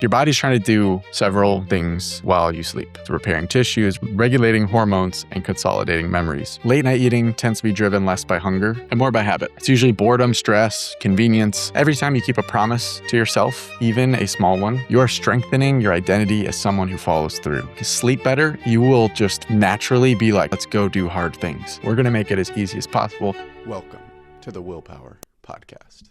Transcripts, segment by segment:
Your body's trying to do several things while you sleep. It's repairing tissues, regulating hormones, and consolidating memories. Late night eating tends to be driven less by hunger and more by habit. It's usually boredom, stress, convenience. Every time you keep a promise to yourself, even a small one, you are strengthening your identity as someone who follows through. To sleep better, you will just naturally be like, let's go do hard things. We're going to make it as easy as possible. Welcome to the Willpower Podcast.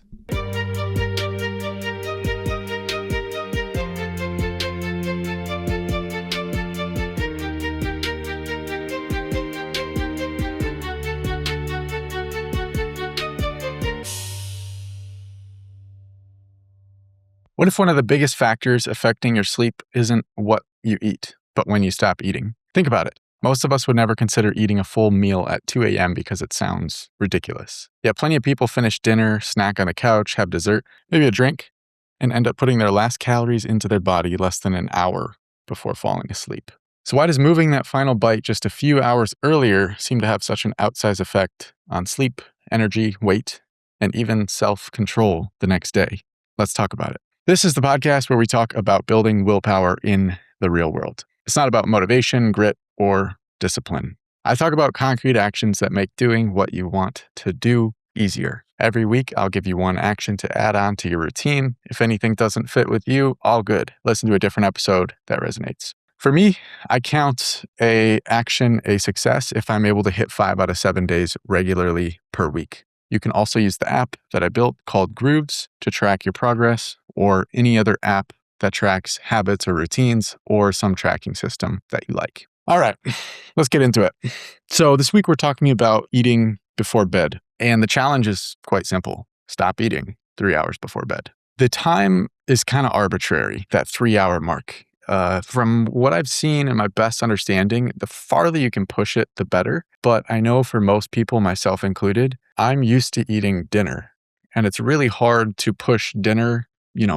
What if one of the biggest factors affecting your sleep isn't what you eat, but when you stop eating? Think about it. Most of us would never consider eating a full meal at 2 a.m. because it sounds ridiculous. Yet plenty of people finish dinner, snack on the couch, have dessert, maybe a drink, and end up putting their last calories into their body less than an hour before falling asleep. So why does moving that final bite just a few hours earlier seem to have such an outsized effect on sleep, energy, weight, and even self-control the next day? Let's talk about it. This is the podcast where we talk about building willpower in the real world. It's not about motivation, grit, or discipline. I talk about concrete actions that make doing what you want to do easier. Every week, I'll give you one action to add on to your routine. If anything doesn't fit with you, all good. Listen to a different episode that resonates. For me, I count an action a success if I'm able to hit 5 out of 7 days regularly per week. You can also use the app that I built called Grooves to track your progress, or any other app that tracks habits or routines, or some tracking system that you like. All right, let's get into it. So this week we're talking about eating before bed. And the challenge is quite simple. Stop eating 3 hours before bed. The time is kind of arbitrary, that 3-hour mark. From what I've seen and my best understanding, the farther you can push it, the better. But I know for most people, myself included, I'm used to eating dinner. And it's really hard to push dinner,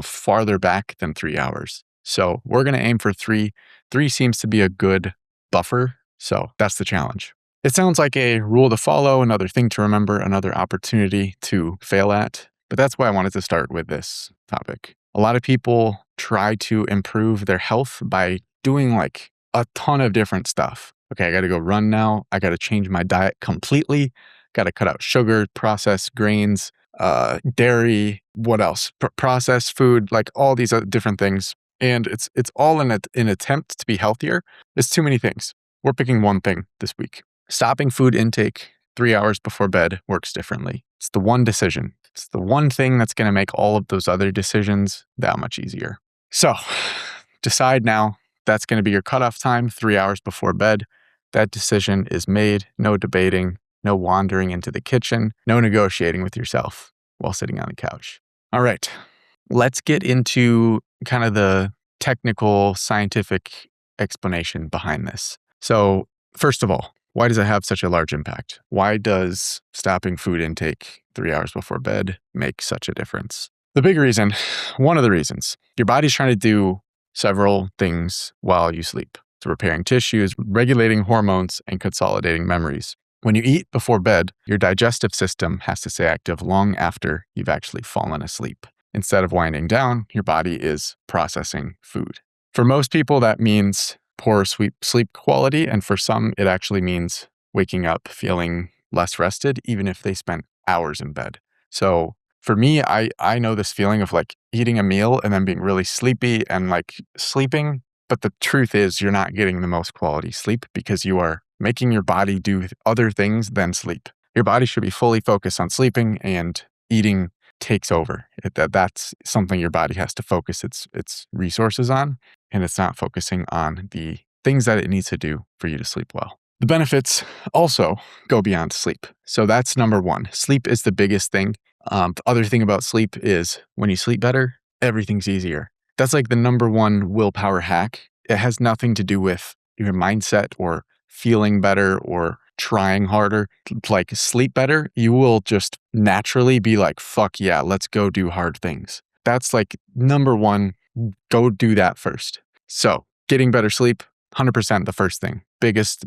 farther back than 3 hours. So we're going to aim for 3. 3 seems to be a good buffer. So that's the challenge. It sounds like a rule to follow, another thing to remember, another opportunity to fail at. But that's why I wanted to start with this topic. A lot of people try to improve their health by doing like a ton of different stuff. Okay, I got to go run now. I got to change my diet completely. Got to cut out sugar, processed grains, dairy, what else? Processed food, like all these other different things. And it's all in an attempt to be healthier. It's too many things. We're picking one thing this week. Stopping food intake 3 hours before bed works differently. It's the one decision. It's the one thing that's going to make all of those other decisions that much easier. So decide now. That's going to be your cutoff time, 3 hours before bed. That decision is made. No debating, no wandering into the kitchen, no negotiating with yourself while sitting on the couch. All right, let's get into kind of the technical scientific explanation behind this. So first of all, why does it have such a large impact? Why does stopping food intake 3 hours before bed make such a difference? The big reason, one of the reasons, your body's trying to do several things while you sleep. It's repairing tissues, regulating hormones, and consolidating memories. When you eat before bed, your digestive system has to stay active long after you've actually fallen asleep. Instead of winding down, your body is processing food. For most people, that means poor sleep quality, and for some, it actually means waking up feeling less rested, even if they spent hours in bed. So for me, I know this feeling of like eating a meal and then being really sleepy and like sleeping, but the truth is you're not getting the most quality sleep because you are making your body do other things than sleep. Your body should be fully focused on sleeping, and eating takes over. That's something your body has to focus its resources on, and it's not focusing on the things that it needs to do for you to sleep well. The benefits also go beyond sleep. So that's number one. Sleep is the biggest thing. The other thing about sleep is when you sleep better, everything's easier. That's like the number one willpower hack. It has nothing to do with your mindset or feeling better or trying harder. Like sleep better, you will just naturally be like, fuck yeah, let's go do hard things. That's like number one, go do that first. So getting better sleep, 100% the first thing, biggest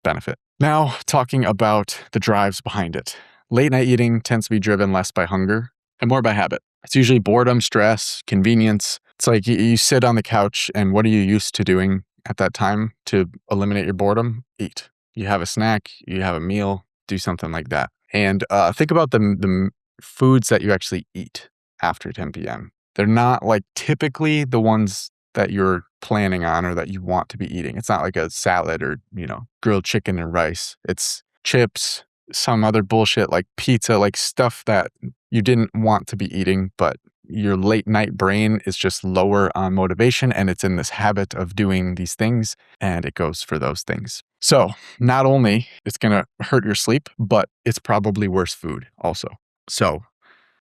benefit. Now talking about the drives behind it. Late night eating tends to be driven less by hunger and more by habit. It's usually boredom, stress, convenience. It's like you sit on the couch, and what are you used to doing at that time to eliminate your boredom? Eat. You have a snack, you have a meal, do something like that. And think about the foods that you actually eat after 10 p.m. They're not like typically the ones that you're planning on or that you want to be eating. It's not like a salad or, grilled chicken and rice. It's chips, some other bullshit like pizza, like stuff that you didn't want to be eating, but your late night brain is just lower on motivation and it's in this habit of doing these things and it goes for those things. So not only it's going to hurt your sleep, but it's probably worse food also. So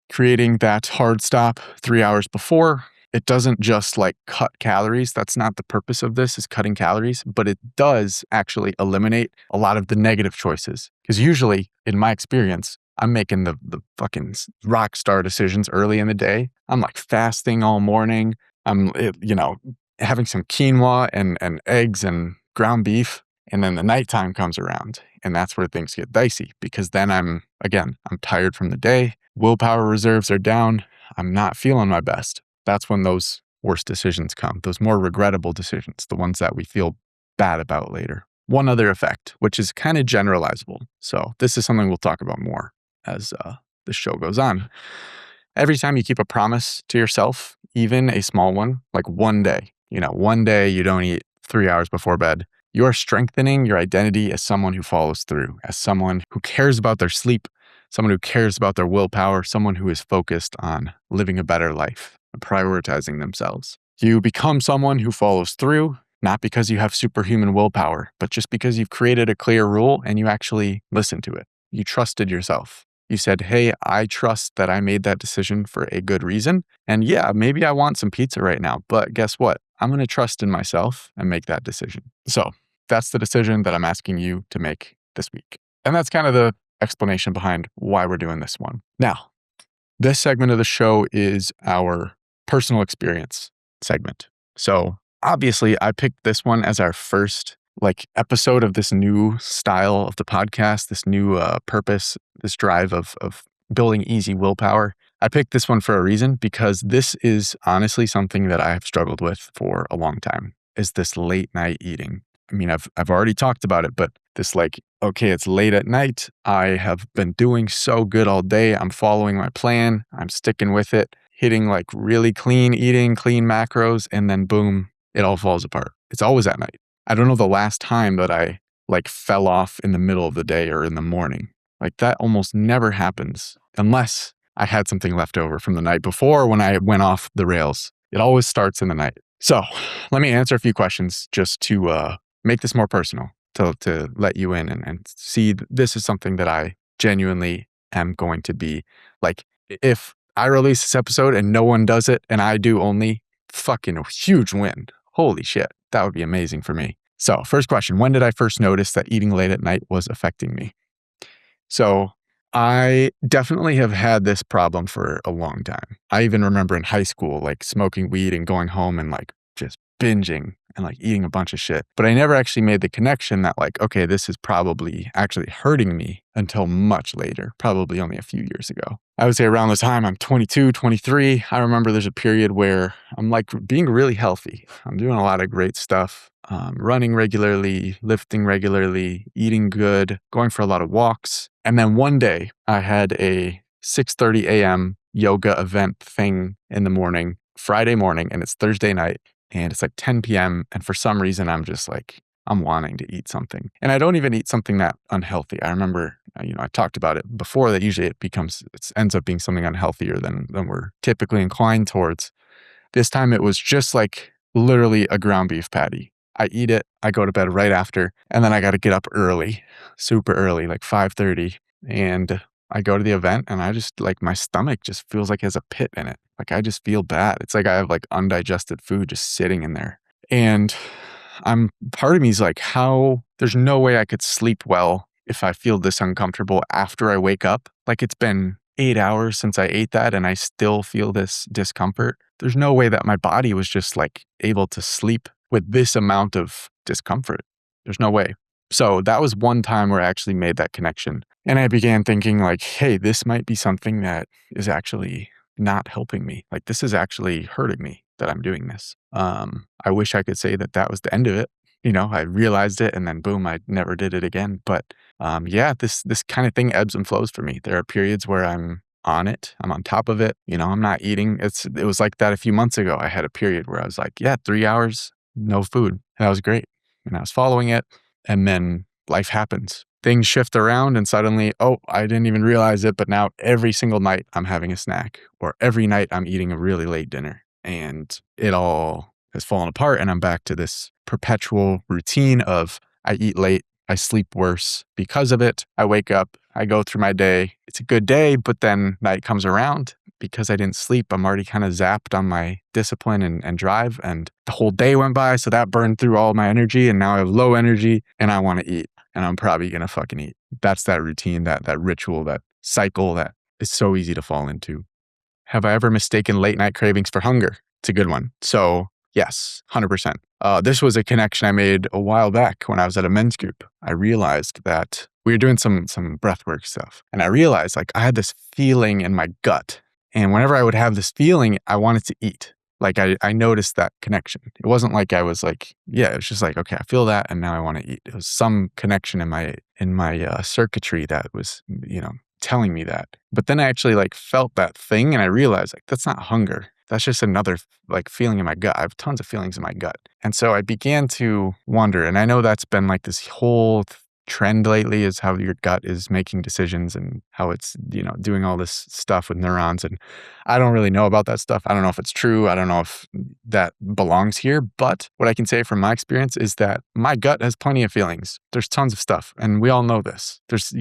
creating that hard stop 3 hours before, it doesn't just like cut calories. That's not the purpose of this, is cutting calories, but it does actually eliminate a lot of the negative choices. Because usually in my experience, I'm making the fucking rock star decisions early in the day. I'm like fasting all morning. I'm, having some quinoa and eggs and ground beef. And then the nighttime comes around and that's where things get dicey because then I'm tired from the day. Willpower reserves are down. I'm not feeling my best. That's when those worst decisions come, those more regrettable decisions, the ones that we feel bad about later. One other effect, which is kind of generalizable. So this is something we'll talk about more as the show goes on. Every time you keep a promise to yourself, even a small one, like one day you don't eat 3 hours before bed, you're strengthening your identity as someone who follows through, as someone who cares about their sleep, someone who cares about their willpower, someone who is focused on living a better life and prioritizing themselves. You become someone who follows through, not because you have superhuman willpower, but just because you've created a clear rule and you actually listened to it. You trusted yourself. You said, hey, I trust that I made that decision for a good reason. And yeah, maybe I want some pizza right now, but guess what? I'm going to trust in myself and make that decision. So that's the decision that I'm asking you to make this week. And that's kind of the explanation behind why we're doing this one. Now, this segment of the show is our personal experience segment. So obviously I picked this one as our first episode of this new style of the podcast, this new purpose, this drive of building easy willpower. I picked this one for a reason because this is honestly something that I have struggled with for a long time, is this late night eating. I mean, I've already talked about it, but this okay, it's late at night. I have been doing so good all day. I'm following my plan. I'm sticking with it, hitting really clean eating, clean macros, and then boom, it all falls apart. It's always at night. I don't know the last time that I fell off in the middle of the day or in the morning. That almost never happens unless I had something left over from the night before when I went off the rails. It always starts in the night. So let me answer a few questions just to make this more personal, to let you in and see this is something that I genuinely am going to be if I release this episode and no one does it and I do only, fucking a huge win. Holy shit. That would be amazing for me. So first question, when did I first notice that eating late at night was affecting me? So I definitely have had this problem for a long time. I even remember in high school, smoking weed and going home and just binging and eating a bunch of shit. But I never actually made the connection that okay, this is probably actually hurting me until much later, probably only a few years ago. I would say around the time I'm 22, 23, I remember there's a period where I'm being really healthy. I'm doing a lot of great stuff, running regularly, lifting regularly, eating good, going for a lot of walks. And then one day I had a 6:30 a.m. yoga event thing in the morning, Friday morning, and it's Thursday night. And it's 10 p.m. And for some reason, I'm just I'm wanting to eat something. And I don't even eat something that unhealthy. I remember, I talked about it before that usually it ends up being something unhealthier than we're typically inclined towards. This time it was just literally a ground beef patty. I eat it, I go to bed right after, and then I got to get up early, super early, 5:30. And I go to the event and I just my stomach just feels like it has a pit in it. I just feel bad. It's I have undigested food just sitting in there. And part of me is how there's no way I could sleep well if I feel this uncomfortable after I wake up. It's been 8 hours since I ate that and I still feel this discomfort. There's no way that my body was just able to sleep with this amount of discomfort. There's no way. So that was one time where I actually made that connection. And I began thinking hey, this might be something that is actually not helping me. This is actually hurting me. that I'm doing this. I wish I could say that that was the end of it. I realized it and then boom, I never did it again. But yeah, this kind of thing ebbs and flows for me. There are periods where I'm on it. I'm on top of it. I'm not eating. It was like that a few months ago. I had a period where I was like, yeah, 3 hours, no food. And that was great. And I was following it. And then life happens. Things shift around and suddenly, oh, I didn't even realize it. But now every single night I'm having a snack, or every night I'm eating a really late dinner, and it all has fallen apart. And I'm back to this perpetual routine of I eat late, I sleep worse because of it. I wake up, I go through my day. It's a good day, but then night comes around. Because I didn't sleep, I'm already kind of zapped on my discipline and drive. And the whole day went by. So that burned through all my energy. And now I have low energy and I want to eat. And I'm probably going to fucking eat. That's that routine, that ritual, that cycle that is so easy to fall into. Have I ever mistaken late night cravings for hunger? It's a good one. So yes, 100%. This was a connection I made a while back when I was at a men's group. I realized that we were doing some breathwork stuff. And I realized I had this feeling in my gut. And whenever I would have this feeling, I wanted to eat. I noticed that connection. It wasn't like I was it was just okay, I feel that and now I want to eat. It was some connection in my circuitry that was, telling me that. But then I actually felt that thing and I realized that's not hunger. That's just another feeling in my gut. I have tons of feelings in my gut. And so I began to wonder, and I know that's been this whole trend lately is how your gut is making decisions and how it's, doing all this stuff with neurons. And I don't really know about that stuff. I don't know if it's true. I don't know if that belongs here. But what I can say from my experience is that my gut has plenty of feelings. There's tons of stuff. And we all know this. There's,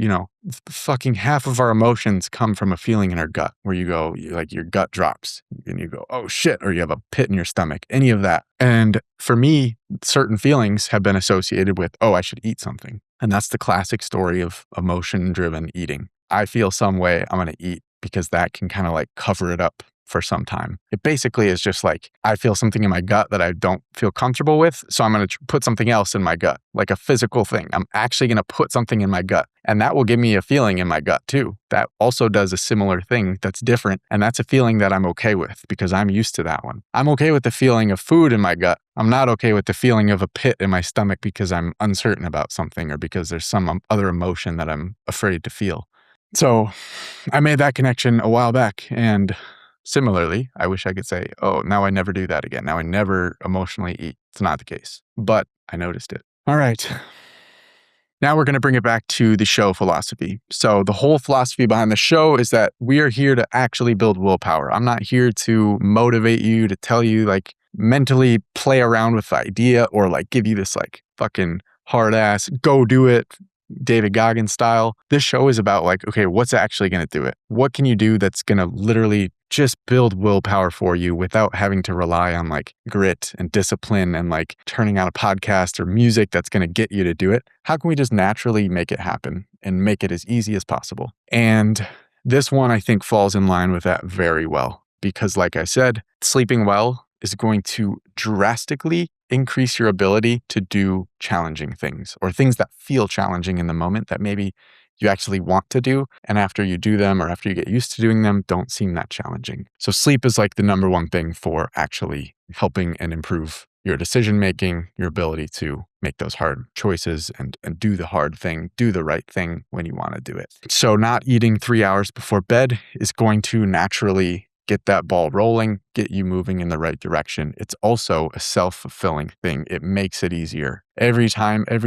fucking half of our emotions come from a feeling in our gut where you go, your gut drops and you go, oh shit, or you have a pit in your stomach, any of that. And for me, certain feelings have been associated with, oh, I should eat something. And that's the classic story of emotion-driven eating. I feel some way, I'm going to eat because that can kind of cover it up for some time. It basically is just I feel something in my gut that I don't feel comfortable with. So I'm going to put something else in my gut, like a physical thing. I'm actually going to put something in my gut. And that will give me a feeling in my gut too. That also does a similar thing that's different. And that's a feeling that I'm okay with because I'm used to that one. I'm okay with the feeling of food in my gut. I'm not okay with the feeling of a pit in my stomach because I'm uncertain about something or because there's some other emotion that I'm afraid to feel. So I made that connection a while back. And similarly, I wish I could say, oh, now I never do that again. Now I never emotionally eat. It's not the case, but I noticed it. All right. Now we're going to bring it back to the show philosophy. So the whole philosophy behind the show is that we are here to actually build willpower. I'm not here to motivate you, to tell you mentally play around with the idea or give you this fucking hard ass, go do it, David Goggins style. This show is about okay, what's actually going to do it? What can you do that's going to literally just build willpower for you without having to rely on grit and discipline and turning on a podcast or music that's going to get you to do it? How can we just naturally make it happen and make it as easy as possible? And this one, I think, falls in line with that very well because like I said, sleeping well is going to drastically increase your ability to do challenging things or things that feel challenging in the moment that maybe you actually want to do. And after you do them or after you get used to doing them, don't seem that challenging. So sleep is the number one thing for actually helping and improve your decision making, your ability to make those hard choices and do the hard thing, do the right thing when you want to do it. So not eating 3 hours before bed is going to naturally get that ball rolling, get you moving in the right direction. It's also a self-fulfilling thing. It makes it easier. Every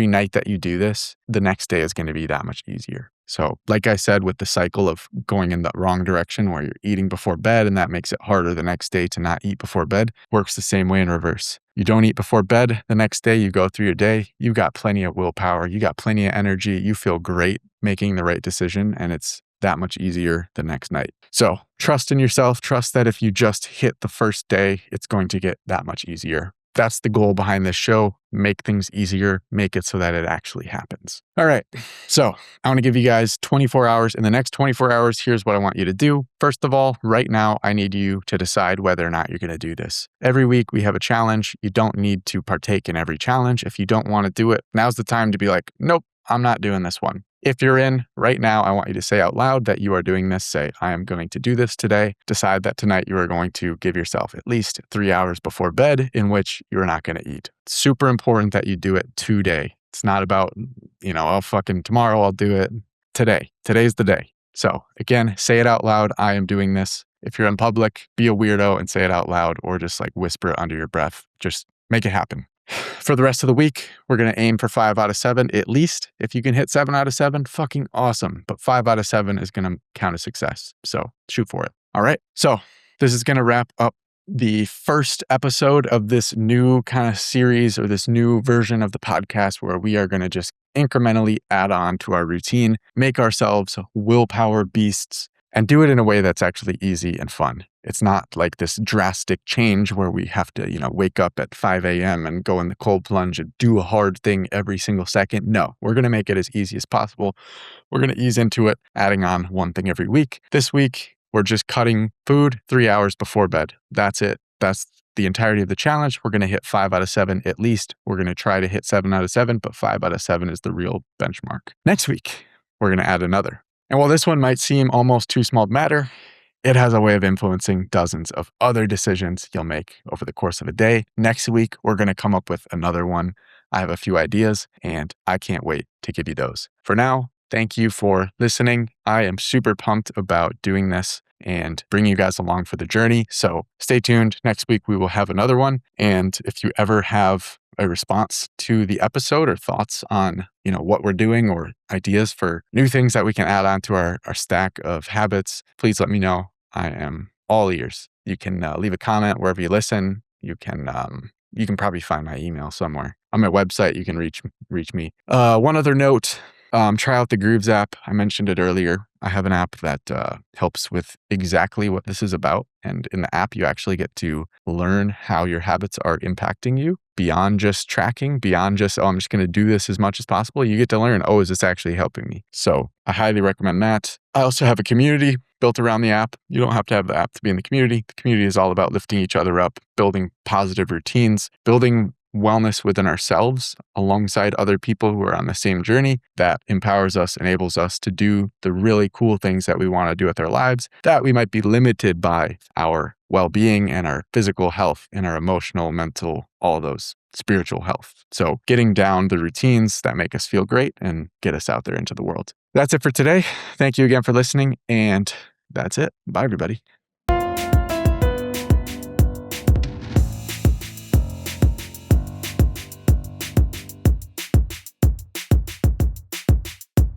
night that you do this, the next day is going to be that much easier. So like I said, with the cycle of going in the wrong direction where you're eating before bed and that makes it harder the next day to not eat before bed, works the same way in reverse. You don't eat before bed, the next day you go through your day, you've got plenty of willpower, you got plenty of energy, you feel great making the right decision, and it's that much easier the next night. So trust in yourself. Trust that if you just hit the first day, it's going to get that much easier. That's the goal behind this show. Make things easier, make it so that it actually happens. All right. So I want to give you guys 24 hours. In the next 24 hours, here's what I want you to do. First of all, right now, I need you to decide whether or not you're going to do this. Every week we have a challenge. You don't need to partake in every challenge. If you don't want to do it, now's the time to be nope, I'm not doing this one. If you're in right now, I want you to say out loud that you are doing this. Say, I am going to do this today. Decide that tonight you are going to give yourself at least 3 hours before bed in which you're not going to eat. It's super important that you do it today. It's not about, oh, fucking tomorrow I'll do it. Today. Today's the day. So again, say it out loud. I am doing this. If you're in public, be a weirdo and say it out loud, or just like whisper it under your breath. Just make it happen. For the rest of the week, we're going to aim for 5 out of 7 at least. If you can hit 7 out of 7, fucking awesome. But 5 out of 7 is going to count as success. So shoot for it. All right. So this is going to wrap up the first episode of this new kind of series, or this new version of the podcast, where we are going to just incrementally add on to our routine, make ourselves willpower beasts, and do it in a way that's actually easy and fun. It's not like this drastic change where we have to, wake up at 5 a.m. and go in the cold plunge and do a hard thing every single second. No, we're going to make it as easy as possible. We're going to ease into it, adding on one thing every week. This week, we're just cutting food 3 hours before bed. That's it. That's the entirety of the challenge. We're going to hit 5 out of 7 at least. We're going to try to hit 7 out of 7, but 5 out of 7 is the real benchmark. Next week, we're going to add another. And while this one might seem almost too small to matter, it has a way of influencing dozens of other decisions you'll make over the course of a day. Next week, we're going to come up with another one. I have a few ideas, and I can't wait to give you those. For now, thank you for listening. I am super pumped about doing this and bringing you guys along for the journey. So stay tuned. Next week, we will have another one. And if you ever have a response to the episode or thoughts on, what we're doing, or ideas for new things that we can add on to our stack of habits, please let me know. I am all ears. You can leave a comment wherever you listen. You can probably find my email somewhere. On my website, you can reach me. One other note, try out the Grooves app. I mentioned it earlier. I have an app that helps with exactly what this is about. And in the app, you actually get to learn how your habits are impacting you beyond just tracking, beyond just, I'm just going to do this as much as possible. You get to learn, is this actually helping me? So I highly recommend that. I also have a community built around the app. You don't have to have the app to be in the community. The community is all about lifting each other up, building positive routines, building wellness within ourselves alongside other people who are on the same journey. That empowers us, enables us to do the really cool things that we want to do with our lives, that we might be limited by our well-being and our physical health and our emotional, mental, all those spiritual health. So getting down the routines that make us feel great and get us out there into the world. That's it for today. Thank you again for listening. And that's it. Bye, everybody.